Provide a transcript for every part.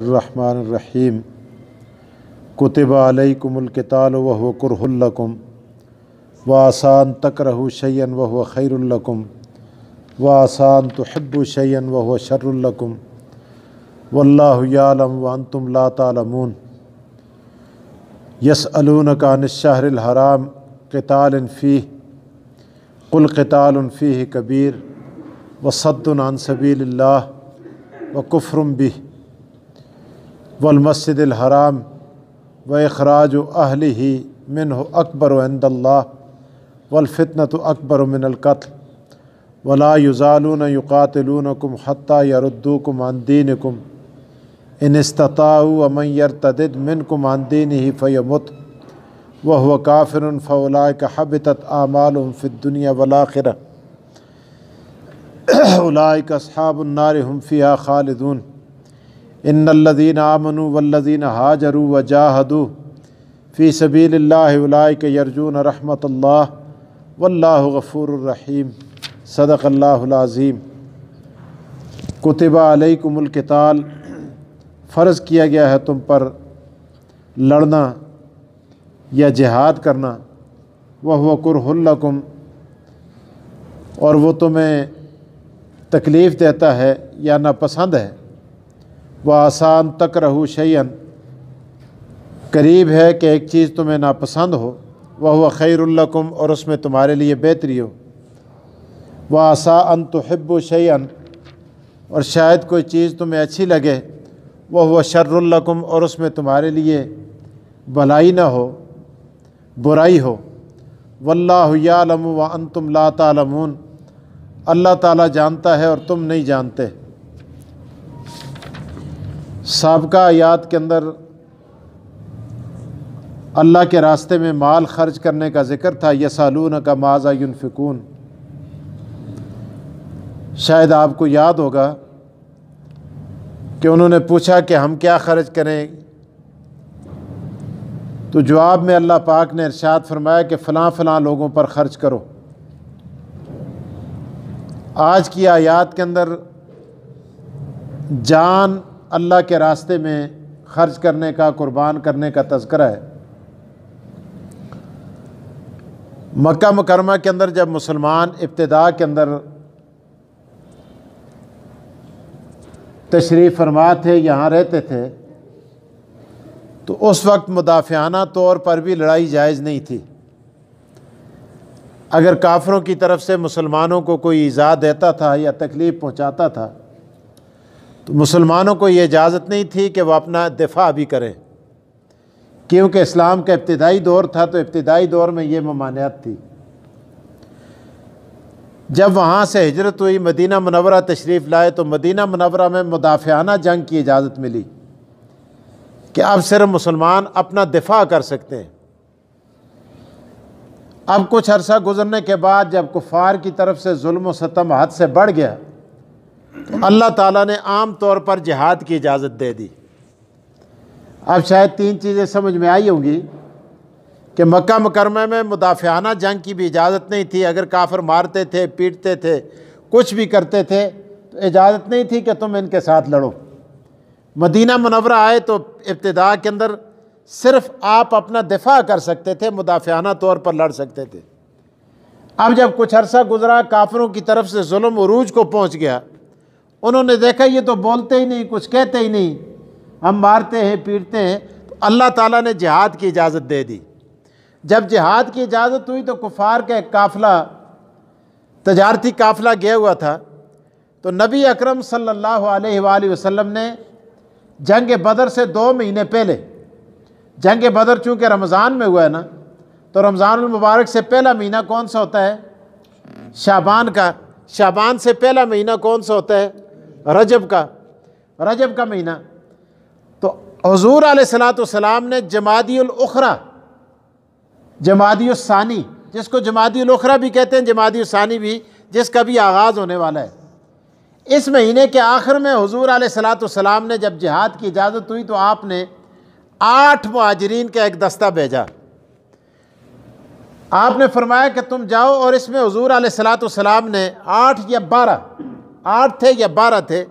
रहमानिर्रहीम। कुतिबा अलैकुमुल क़िताल व हुवा कुरहुल लकुम व आसान तकरहु शय्यन व हुवा खैरुल लकुम व आसान तुहिब्बु शय्यन व हुवा शर्रुल लकुम वल्लाहु यअलम व अंतुम ला तालमून। यसअलूनका अनिश-शहरिल हराम क़ितालिन फ़ीह क़ुल क़ितालुन फ़ीह कबीर व सद्दुन अन सबीलिल्लाह व कुफ़्रुम बिह वल मस्जिदिल हराम व इख़राजु अहलिही मिन्हु अकबरु इंदल्लाह वल फ़ितनतु अकबरु मिनल क़त्ल वला युज़ालून युक़ातिलूनकुम हत्ता यरुद्दूकुम अन दीनिकुम इन इस्तताऊ व मन यर्तदिद मिनकुम अन दीनिही फ़यमुत व हुवा काफ़िरुन फ़उलाइका हबितत आमालुहुम फ़िद दुनिया वल आख़िरह उलाइका अस्हाबुन नारि हुम फ़ीहा ख़ालिदून। इन्नल्लज़ीना आमनू वल्लज़ीना हाजरू व जाहदू फ़ी सबीलिल्लाहि उलाइका यरजून रहमतल्लाह वल्लाहु गफ़ूरुर रहीम। सदक़ल्लाहुल अज़ीम। कुतिबा अलैकुमुल क़िताल, फ़र्ज़ किया गया है तुम पर लड़ना या जिहाद करना। वह हुवा कुरहुल लकुम, और वो तुम्हें तकलीफ़ देता है या नापसंद है। वह आसान तकरहु शय्यन, करीब है कि एक चीज़ तुम्हें नापसंद हो। वह हुवा खैरुल लकुम, और उसमें तुम्हारे लिए बेहतरी हो। वह आसा अन तुहिब्बु शय्यन, और शायद कोई चीज़ तुम्हें अच्छी लगे। वह हुवा शर्रुल लकुम, और उसमें तुम्हारे लिए भलाई न हो, बुराई हो। वल्लाहु यअलमु व अंतुम ला तालमून, अल्लाह ताला जानता है और तुम नहीं जानते। साबिक़ा आयात के अंदर अल्लाह के रास्ते में माल खर्च करने का ज़िक्र था। यसअलूनका माज़ा युनफ़िकून, शायद आपको याद होगा कि उन्होंने पूछा कि हम क्या खर्च करें, तो जवाब में अल्लाह पाक ने इरशाद फरमाया कि फ़लाँ फ़लाँ लोगों पर ख़र्च करो। आज की आयत के अंदर जान अल्लाह के रास्ते में ख़र्च करने का, कुर्बान करने का तज़किरा है। मक्का मुकरमा के अंदर जब मुसलमान इब्तिदा के अंदर तशरीफ़ फरमा थे, यहाँ रहते थे, तो उस वक्त मुदाफ़ियाना तौर पर भी लड़ाई जायज़ नहीं थी। अगर काफ़िरों की तरफ से मुसलमानों को कोई ईज़ा देता था या तकलीफ़ पहुँचाता था, तो मुसलमानों को ये इजाज़त नहीं थी कि वह अपना दिफ़ा भी करें, क्योंकि इस्लाम का इब्तिदाई दौर था। तो इब्तिदाई दौर में ये ममानियत थी। जब वहाँ से हिजरत हुई, मदीना मुनव्वरा तशरीफ़ लाए, तो मदीना मुनव्वरा में मुदाफ़ियाना जंग की इजाज़त मिली कि अब सिर्फ मुसलमान अपना दिफ़ा कर सकते हैं। अब कुछ अरसा गुजरने के बाद जब कुफ़ार की तरफ से जुल्म व सितम हद से बढ़ गया, तो अल्लाह ताला ने आम तौर पर जिहाद की इजाज़त दे दी। अब शायद तीन चीज़ें समझ में आई होंगी कि मक्का मुकरमा में मुदाफ़ियाना जंग की भी इजाज़त नहीं थी। अगर काफ़िर मारते थे, पीटते थे, कुछ भी करते थे, तो इजाज़त नहीं थी कि तुम इनके साथ लड़ो। मदीना मुनव्वरा आए तो इब्तिदा के अंदर सिर्फ़ आप अपना दिफ़ा कर सकते थे, मुदाफ़ियाना तौर पर लड़ सकते थे। अब जब कुछ अरसा गुजरा, काफ़िरों की तरफ से जुल्म उरूज को पहुँच गया, उन्होंने देखा ये तो बोलते ही नहीं, कुछ कहते ही नहीं, हम मारते हैं, पीटते हैं। तो अल्लाह ताला ने जिहाद की इजाज़त दे दी। जब जिहाद की इजाज़त हुई तो कुफ़ार का एक काफ़िला, तजारती काफ़िला गया हुआ था। तो नबी अकरम सल्लल्लाहु अलैहि वसल्लम ने जंग बदर से 2 महीने पहले, जंग बदर चूँकि रमज़ान में हुआ है ना, तो रमज़ानुल मुबारक से पहला महीना कौन सा होता है? शाबान का। शाबान से पहला महीना कौन सा होता है? रजब का। रजब का महीना। तो हुज़ूर अलैहिस्सलाम ने जमादियुल उखरा, जमादियुल सानी, जिसको जमादियुल उखरा भी कहते हैं, जमादियुल सानी भी, जिसका भी आगाज़ होने वाला है, इस महीने के आखिर में हुज़ूर अलैहिस्सलाम ने जब जिहाद की इजाज़त हुई तो आपने 8 मुहाजिरीन का एक दस्ता भेजा। आपने फरमाया कि तुम जाओ, और इसमें हुज़ूर अलैहिस्सलाम ने 8 या 12, 8 थे या 12 थे,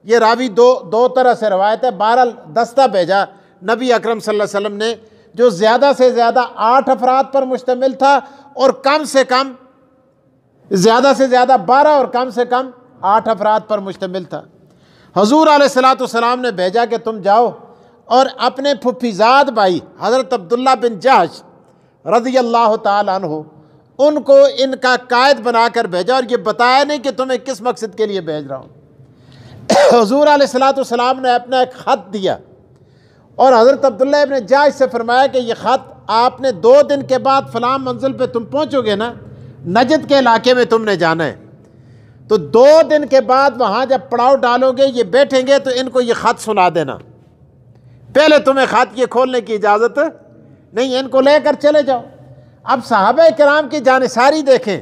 ये रावी दो तरह से रवायत है। बहरहाल दस्ता भेजा नबी अकरम सल्लल्लाहु अलैहि वसल्लम ने, जो ज़्यादा से ज़्यादा 8 अफराद पर मुश्तमिल था और कम से कम, ज़्यादा से ज़्यादा 12 और कम से कम 8 अफराद पर मुश्तमिल था। हुज़ूर अलैहिस्सलाम ने भेजा कि तुम जाओ और अपने फुफीज़ाद भाई हज़रत अब्दुल्ला बिन जहश रज़ियल्लाहु ताला अन्हु, उनको इनका कायद बनाकर भेजा और ये बताया नहीं कि तुम्हें किस मकसद के लिए भेज रहा हूँ। हुज़ूर अलैहिस्सलाम ने अपना एक ख़त दिया और हज़रत अब्दुल्ला इब्न जहश से फरमाया कि ये ख़त आपने 2 दिन के बाद फ़लाँ मंजिल पे तुम पहुँचोगे ना, नजद के इलाके में तुमने जाना है, तो 2 दिन के बाद वहाँ जब पड़ाव डालोगे, ये बैठेंगे तो इनको ये ख़त सुना देना। पहले तुम्हें ख़त ये खोलने की इजाज़त नहीं है, इनको लेकर चले जाओ। अब सहाबा किराम की जानिसारी देखें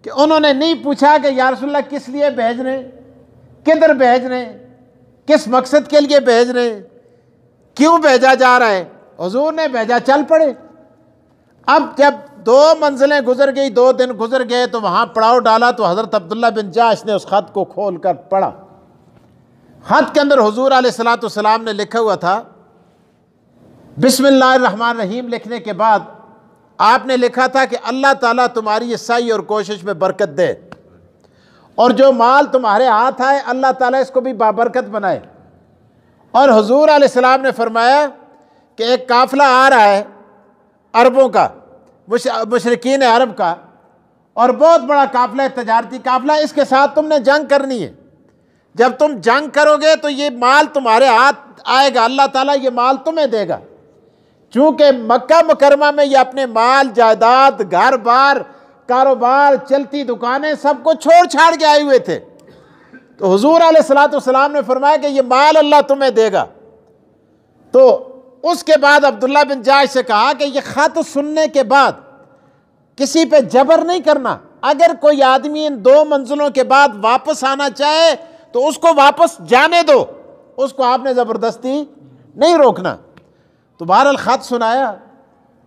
कि उन्होंने नहीं पूछा कि या रसूलल्लाह किस लिए भेज रहे हैं, किधर भेज रहे हैं, किस मकसद के लिए भेज रहे हैं, क्यों भेजा जा रहा है। हुजूर ने भेजा, चल पड़े। अब जब 2 मंजिलें गुजर गई, 2 दिन गुजर गए, तो वहाँ पड़ाव डाला तो हज़रत अब्दुल्ला बिन जहश ने उस ख़त को खोल कर पढ़ा। ख़त के अंदर हुजूर अलैहिस्सलाम ने लिखा हुआ था, बिस्मिल्लाहिर्रहमानिर्रहीम लिखने के बाद आपने लिखा था कि अल्लाह ताला तुम्हारी ये सही और कोशिश में बरकत दे, और जो माल तुम्हारे हाथ आए अल्लाह ताला इसको भी बाबरकत बनाए। और हुजूर अलैहिस्सलाम ने फरमाया कि एक काफ़िला आ रहा है अरबों का, मुशरिकीन अरब का, और बहुत बड़ा काफ़िला है, तजारती काफ़िला, इसके साथ तुमने जंग करनी है। जब तुम जंग करोगे तो ये माल तुम्हारे हाथ आएगा, अल्लाह ताला ये माल तुम्हें देगा। चूँकि मक्का मुकरमा में ये अपने माल जायदाद, घर बार, कारोबार, चलती दुकानें सबको छोड़ छाड़ के आए हुए थे, तो हुजूर अलैहिस्सलाम ने फरमाया कि ये माल अल्लाह तुम्हें देगा। तो उसके बाद अब्दुल्ला बिन जहश से कहा कि ये ख़त सुनने के बाद किसी पे जबर नहीं करना। अगर कोई आदमी इन 2 मंजिलों के बाद वापस आना चाहे तो उसको वापस जाने दो, उसको आपने ज़बरदस्ती नहीं रोकना। तो बहरहाल ख़त सुनाया।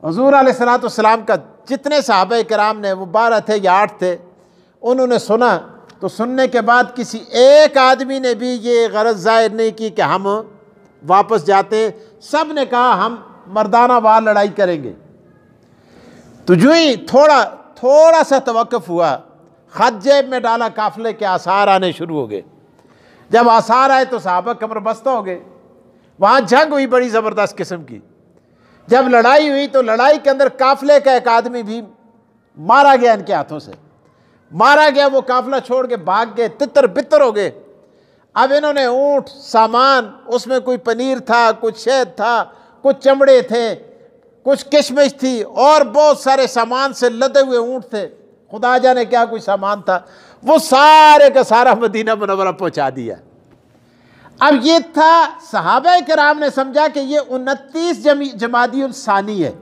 हुजूर अलैहिस्सलाम का जितने सहाबा किराम ने, वो 12 थे या 8 थे, उन्होंने सुना। तो सुनने के बाद किसी एक आदमी ने भी ये गरज ज़ाहिर नहीं की कि हम वापस जाते। सब ने कहा हम मर्दाना वार लड़ाई करेंगे। तो जो ही थोड़ा सा तवक्कुफ हुआ, ख़त जेब में डाला, काफ़िले के आसार आने शुरू हो गए। जब आसार आए तो सहाबा कमर बस्ता हो गए। वहाँ जंग हुई बड़ी ज़बरदस्त किस्म की। जब लड़ाई हुई तो लड़ाई के अंदर काफ़िले का एक आदमी भी मारा गया, इनके हाथों से मारा गया। वो काफ़िला छोड़ के भाग गए, तितर बितर हो गए। अब इन्होंने ऊँट, सामान, उसमें कोई पनीर था, कुछ शहद था, कुछ चमड़े थे, कुछ किशमिश थी, और बहुत सारे सामान से लदे हुए ऊँट थे, खुदा जाने क्या कुछ सामान था, वो सारे का सारा मदीना मुनव्वरा पहुँचा दिया। अब ये था, सहाबा किराम ने समझा कि ये 29 जमादियुल सानी है।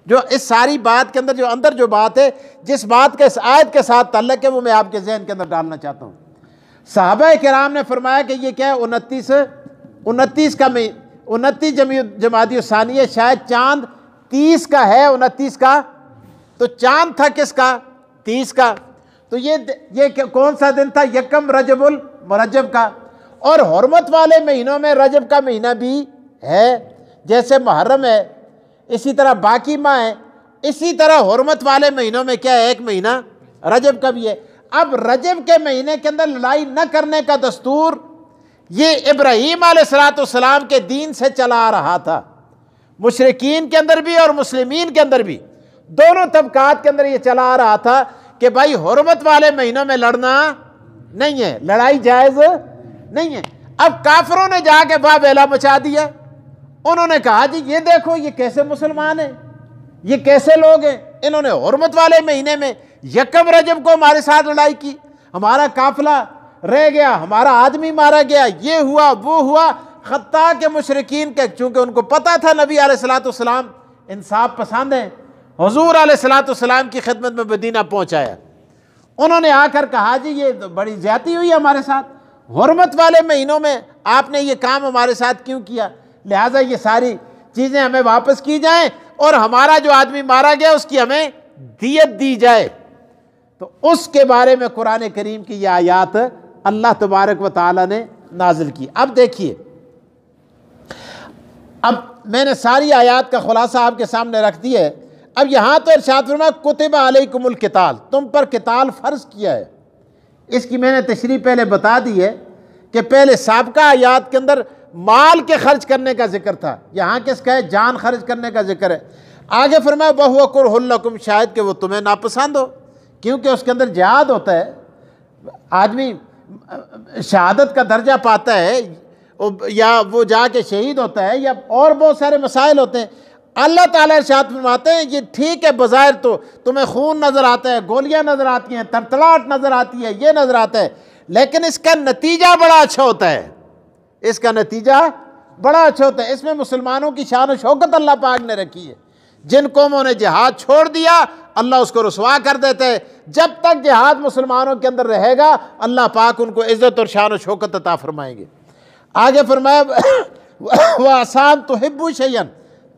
जो इस सारी बात के अंदर जो बात है, जिस बात के इस आयत के साथ ताल्लुक है, वो मैं आपके जहन के अंदर डालना चाहता हूँ। सहाबा किराम ने फरमाया कि ये क्या है, 29 जमादियुल सानी है। शायद चांद 30 का है, 29 का, तो चांद था किसका, 30 का। तो ये कौन सा दिन था, यकम रजबुल मुरज्जब का। और हुर्मत वाले महीनों में रजब का महीना भी है, जैसे मुहर्रम है, इसी तरह बाकी माह है, इसी तरह हुर्मत वाले महीनों में क्या है, एक महीना रजब का भी है। अब रजब के महीने के अंदर लड़ाई न करने का दस्तूर ये इब्राहीम अलैहिस्सलाम के दीन से चला आ रहा था। मुशरिकीन के अंदर भी और मुस्लिमीन के अंदर भी, दोनों तबकात के अंदर ये चला आ रहा था कि भाई हुर्मत वाले महीनों में लड़ना नहीं है, लड़ाई जायज़ नहीं है। अब काफिरों ने जाके बाबेला मचा दिया। उन्होंने कहा जी ये देखो, ये कैसे मुसलमान हैं, ये कैसे लोग हैं, इन्होंने हुर्मत वाले महीने में यकम रजब को हमारे साथ लड़ाई की, हमारा काफिला रह गया, हमारा आदमी मारा गया, ये हुआ वो हुआ। खत्ता के मुशरिकीन के, चूंकि उनको पता था नबी अलैहिस्सलाम इंसाफ पसंद है, हुजूर अलैहिस्सलाम की खिदमत में मदीना पहुंचाया। उन्होंने आकर कहा जी ये तो बड़ी ज्यादती हुई हमारे साथ, हुर्मत वाले महीनों में आपने ये काम हमारे साथ क्यों किया, लिहाजा ये सारी चीज़ें हमें वापस की जाएं और हमारा जो आदमी मारा गया उसकी हमें दियत दी जाए। तो उसके बारे में कुरान करीम की ये आयात अल्लाह तबारक व तआला ने नाजिल की। अब देखिए, अब मैंने सारी आयत का खुलासा आपके सामने रख दिया है। अब यहाँ तो इरशाद फरमाया कुतिबा अलैकुमुल किताल, तुम पर किताल फ़र्ज़ किया है। इसकी मैंने तशरीह पहले बता दी है कि पहले साबिक़ा आयत के अंदर माल के खर्च करने का जिक्र था, यहाँ किसका है? जान खर्च करने का जिक्र है। आगे फरमाया वहुव कुरहुल लकुम, शायद कि वो तुम्हें नापसंद हो, क्योंकि उसके अंदर जिहाद होता है, आदमी शहादत का दर्जा पाता है, या वो जाके शहीद होता है, या और बहुत सारे मसाइल होते हैं। अल्लाह ताला इरशाद फरमाते हैं ये ठीक है, बज़ाहिर तो तुम्हें खून नज़र आता है, गोलियां नज़र आती हैं, तड़तड़ाहट नज़र आती है, ये नज़र आता है, लेकिन इसका नतीजा बड़ा अच्छा होता है। इसका नतीजा बड़ा अच्छा होता है। इसमें मुसलमानों की शान और शौकत अल्लाह पाक ने रखी है। जिन कौमों ने जिहाद छोड़ दिया अल्लाह उसको रुसवा कर देता है। जब तक जिहाद मुसलमानों के अंदर रहेगा अल्लाह पाक उनको इज़्ज़त और शान और शौकत अता फरमाएंगे। आगे फरमाया वह आसान तो हिब्बु शयन,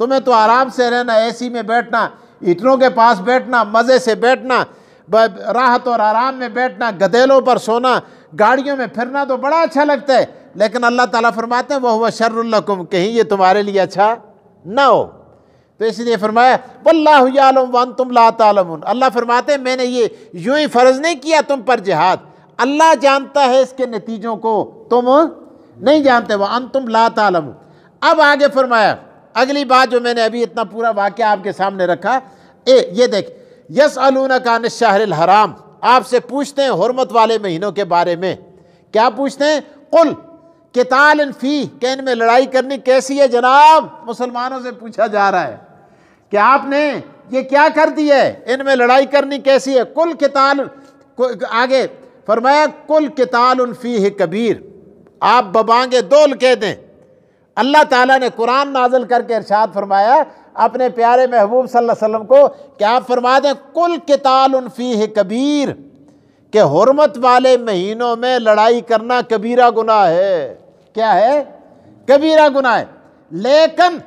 तुम्हें तो आराम से रहना, एसी में बैठना, हीटरों के पास बैठना, मज़े से बैठना, राहत और आराम में बैठना, गधेलों पर सोना, गाड़ियों में फिरना तो बड़ा अच्छा लगता है, लेकिन अल्लाह ताला फरमाते हैं वह हुवा शर्रुल लकुम, कहीं ये तुम्हारे लिए अच्छा ना हो। तो इसलिए फरमाया वल्लाहु यालम व अंतुम ला तालमून, अल्लाह फरमाते हैं मैंने ये यूं ही फ़र्ज़ नहीं किया तुम पर जिहाद, अल्लाह जानता है इसके नतीजों को, तुम नहीं जानते, वह अंतुम ला तालमून। अब आगे फरमाया अगली बात जो मैंने अभी इतना पूरा वाक़या आपके सामने रखा, ये देख, यसअलूनका अनिश शहरिल हराम, आपसे पूछते हैं हुर्मत वाले महीनों के बारे में। क्या पूछते हैं? कुल कितालन फी, कि इनमें लड़ाई करनी कैसी है जनाब? मुसलमानों से पूछा जा रहा है कि आपने ये क्या कर दिया है, इनमें लड़ाई करनी कैसी है? कुल किताल, आगे फरमाया कुल कितालन फीह कबीर, आप बबांगे दोल कह दें। अल्लाह ताला ने कुरान नाज़िल करके इरशाद फरमाया अपने प्यारे महबूब सल्लल्लाहु अलैहि वसल्लम को कि आप फरमा दें कुल कितालन फीह कबीर, कि हुर्मत वाले महीनों में लड़ाई करना कबीरा गुनाह है। क्या है? कबीरा गुनाह है। लेकिन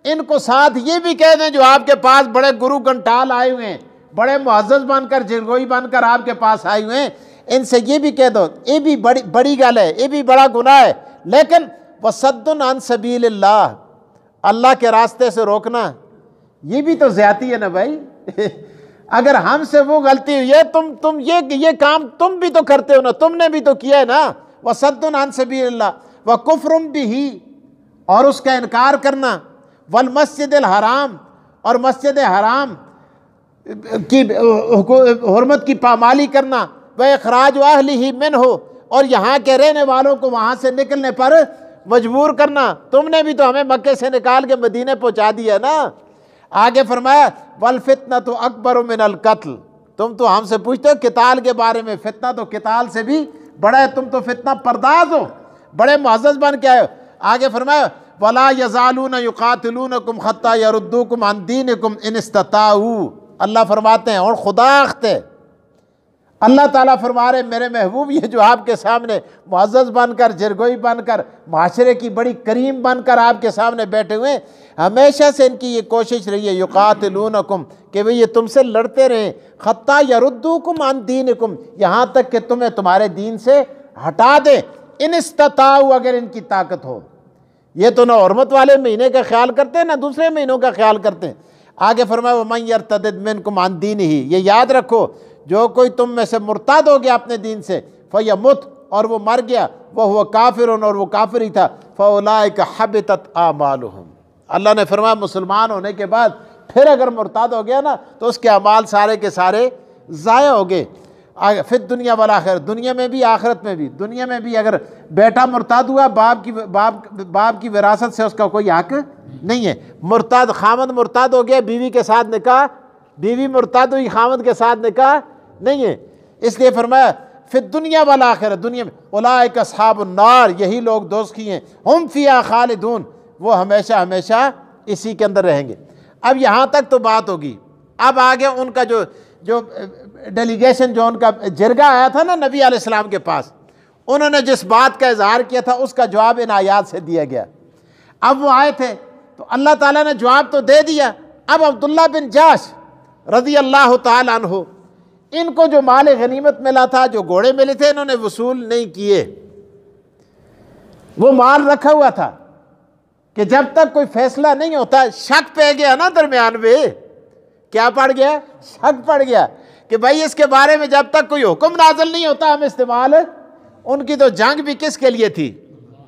इनको साथ ये भी कह दें जो आपके पास बड़े गुरु घंटाल आए हुए हैं, बड़े मुअज़्ज़ज़ बनकर, जिरगोई बनकर आपके पास आए हुए हैं, इनसे ये भी कह दो ये भी बड़ी गल है, ये भी बड़ा गुनाह है, लेकिन वसद्दुन अन सबीलिल्लाह, अल्लाह के रास्ते से रोकना ये भी तो ज़्यादती है ना भाई। अगर हमसे वो गलती हुई है, तुम ये काम तुम भी तो करते हो ना, तुमने भी तो किया है ना। वसद्दुन अन सबीलिल्लाह व कुफ्रुम बिही, और उसका इनकार करना, वल मस्जिदिल हराम, और मस्जिद हराम की हुर्मत की पामाली करना, व इखराज अहलिही मिन्हु, और यहाँ के रहने वालों को वहाँ से निकलने पर मजबूर करना। तुमने भी तो हमें मक्के से निकाल के मदीने पहुँचा दिया ना। आगे फरमाया वल फितना तो अकबर मिनल कत्ल, तुम तो हमसे पूछते हो किताल के बारे में, फितना तो किताल से भी बड़ा है, तुम तो फितना पर्दाज हो, बड़े मुअज़्ज़ज़ बन के आए हो। आगे फरमाया वला यज़ालूना युक़ातिलूनकुम हत्ता यरुद्दूकुम अन दीनिकुम इन इस्तताऊ, अल्लाह फरमाते हैं और खुदा अख्ते, अल्लाह ताला फरमा रहे मेरे महबूब ये जो आपके सामने मुअज़्ज़ज़ बनकर, जिरगोई बनकर, माशरे की बड़ी करीम बनकर आपके सामने बैठे हुए, हमेशा से इनकी ये कोशिश रही है युक़ातिलूनकुम, कि वे ये तुमसे लड़ते रहें, हत्ता यरुद्दूकुम अन दीनिकुम, यहाँ तक कि तुम्हें तुम्हारे दीन से हटा दें, इन इस्तताऊ, अगर इनकी ताकत हो। ये तो ना हुर्मत वाले महीने का ख्याल करते हैं ना दूसरे महीनों का ख्याल करते हैं। आगे फरमाया वमन यर्तदिद मिनकुम अन दीनिही, ये याद रखो जो कोई तुम में से मुर्ताद हो गया अपने दीन से, फयमुत, और वो मर गया, वह हुआ काफिरुन, और वो काफिर ही था, फउलाइका हबितत आमालुहुम, अल्लाह ने फरमाया मुसलमान होने के बाद फिर अगर मुर्ताद हो गया ना तो उसके अमाल सारे के सारे ज़ाया हो गए। फिर दुनिया वाला आखिरत, दुनिया में भी आखिरत में भी। दुनिया में भी अगर बेटा मुर्ताद हुआ, बाप की विरासत से उसका कोई हक नहीं है। मुर्ताद खामद मुर्ताद हो गया, बीवी के साथ निकाह, बीवी मुर्ताद हुई, खामद के साथ निकाह नहीं है। इसलिए फरमाया फिर दुनिया वाला आखिरत, दुनिया में उलाइका अस्हाबुन नार, यही लोग दोज़खी हैं, हुम फ़ीहा खालिदून, वो हमेशा हमेशा इसी के अंदर रहेंगे। अब यहाँ तक तो बात होगी। अब आगे उनका जो डेलीगेशन, जो उनका जिरगा आया था ना नबी अलैहिस्सलाम के पास, उन्होंने जिस बात का इजहार किया था उसका जवाब इन आयात से दिया गया। अब वो आए थे तो अल्लाह ताला ने जवाब तो दे दिया। अब अब्दुल्ला बिन जाश रज़ी अल्लाह ताला अन्हु, इनको जो माल गनीमत मिला था, जो घोड़े मिले थे, इन्होंने वसूल नहीं किए। वो माल रखा हुआ था कि जब तक कोई फैसला नहीं होता, शक पे गया ना दरमियान में, क्या पड़ गया? शक पड़ गया कि भाई इसके बारे में जब तक कोई हुक्म नाज़िल नहीं होता हम इस्तेमाल। उनकी तो जंग भी किसके लिए थी?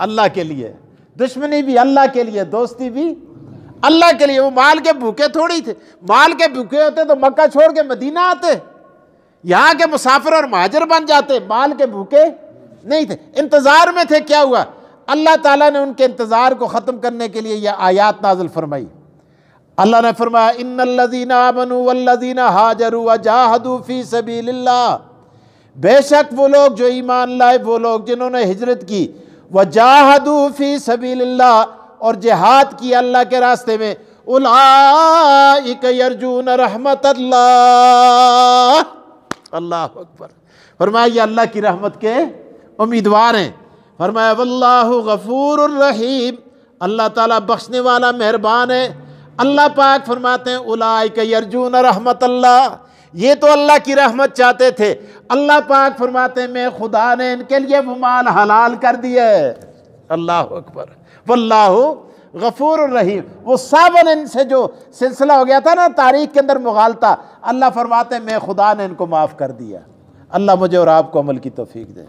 अल्लाह के लिए। दुश्मनी भी अल्लाह के लिए, दोस्ती भी अल्लाह के लिए। वो माल के भूखे थोड़ी थे। माल के भूखे होते तो मक्का छोड़ के मदीना आते, यहाँ के मुसाफिर और महाजर बन जाते। माल के भूखे नहीं थे, इंतजार में थे। क्या हुआ? अल्लाह ताला ने उनके इंतजार को ख़त्म करने के लिए यह आयात नाज़िल फरमाई। अल्लाह ने फरमाया इन्नल्लज़ीना आमनू वल्लज़ीना हाजरू वजाहदू फी सबीलिल्लाह, बेशक वो लोग जो ईमान लाए, वो लोग जिन्होंने हिजरत की, वजाहदू फी सबीलिल्लाह, और जिहाद की अल्लाह के रास्ते में, उलाइका यरजून रहमतल्लाह। अल्लाह अकबर। फरमाया ये अल्लाह की रहमत के उम्मीदवार हैं। फरमाया वल्लाहु गफूरुर रहीम, अल्लाह ताला बख्शने वाला मेहरबान है। अल्लाह पाक फरमाते हैं उलाइका यरजून रहमतल्लाह, ये तो अल्लाह की रहमत चाहते थे। अल्लाह पाक फरमाते हैं मैं खुदा ने इनके लिए वो माल हलाल कर दिया है। अल्लाह अकबर। वल्लाहु गफूरुर रहीम। वो सावन इनसे जो सिलसिला हो गया था ना तारीख के अंदर मुगालता, अल्लाह फरमाते हैं मैं खुदा ने इनको माफ़ कर दिया। अल्लाह मुझे और आपको अमल की तौफीक दे।